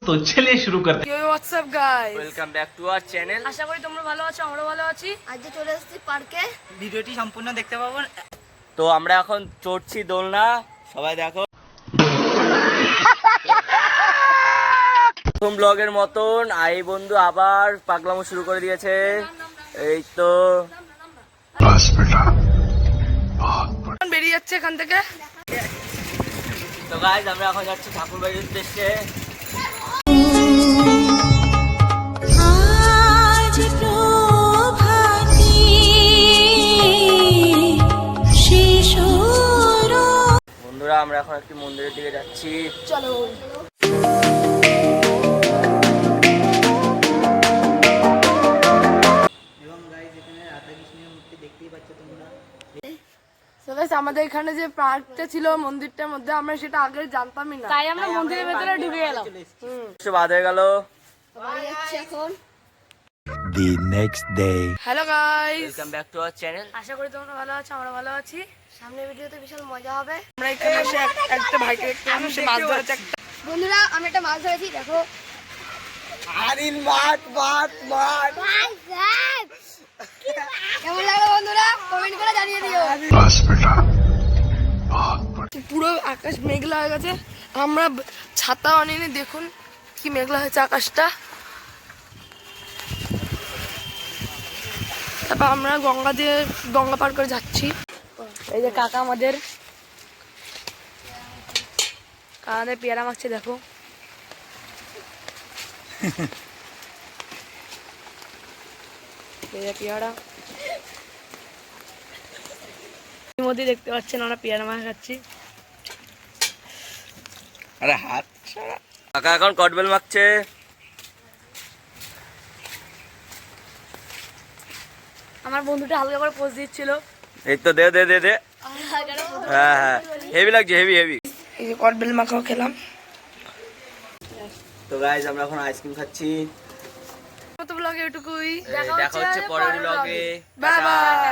तो चलिए शुरू करते हैं। Yo, what's up guys? Welcome back to our channel. আশা করি তোমরা ভালো আছো, আমরাও ভালো আছি। আজকে চলে এসেছি পার্কে। ভিডিওটি সম্পূর্ণ দেখতে পাবো। তো আমরা এখন চড়ছি দোলনা, সবাই দেখো। প্রথম ব্লগের মতন আই বন্ধু আবার পাগলামো শুরু করে দিয়েছে। এই তো বেরিয়ে যাচ্ছে এখান থেকে। তো গাইজ আমরা এখন যাচ্ছি ঠাকুর বাড়ির উদ্দেশ্যে। বন্ধুরা আমরা এখন একটি মন্দিরের দিকে যাচ্ছি। চলো। এবং গাইস এখানে রাধা কৃষ্ণের মূর্তি দেখতেই পাচ্ছ তোমরা। So guys, আমাদের এখানে যে পার্কটা ছিল মন্দিরটার মধ্যে, আমরা সেটা আগে জানতামই না, তাই আমরা মন্দিরের ভেতরে ঢুকে গেলাম। বাদ হয়ে গেল। বাড়ি যাচ্ছি এখন। The next day. Hello guys, welcome back to our channel. আশা করি তোমরা ভালো আছো, আমরা ভালো আছি। সামনের ভিডিওতে বিশাল মজা হবে। আমরা এখানে এসে একটা ভাইকে দেখতে পেলাম, সে মাছ ধরেছে একটা। বন্ধুরা আমি একটা মাছ ধরেছি, দেখো। আরিন মাঠ মাঠ মাঠ। কেমন লাগলো বন্ধুরা? কমেন্ট করে জানিয়ে দিও। পুরো আকাশ মেঘলা হয়ে গেছে, আমরা ছাতা আনিনি, দেখুন কি মেঘলা হয়েছে আকাশটা। তারপর আমরা গঙ্গা পার করে যাচ্ছি। এই যে কাকা আমাদের পেয়ারা মাখছে, দেখো। এই যে পেয়ারা মধ্যে দেখতে পাচ্ছেন, আমরা পেয়ারা মাখা খাচ্ছি। আরে হাত কাকা এখন কটবেল মাখছে। আমার বন্ধুটা হালকা করে পোজ দিচ্ছিল। এই তো দে দে দে দে। হ্যাঁ হ্যাঁ হেভি লাগছে, হেভি হেভি। এই যে কটবেল মাখাও খেলাম। তো গাইজ আমরা এখন আইসক্রিম খাচ্ছি। মতো ব্লগে এটুকুই, দেখা হচ্ছে পরের ব্লগে। Bye bye.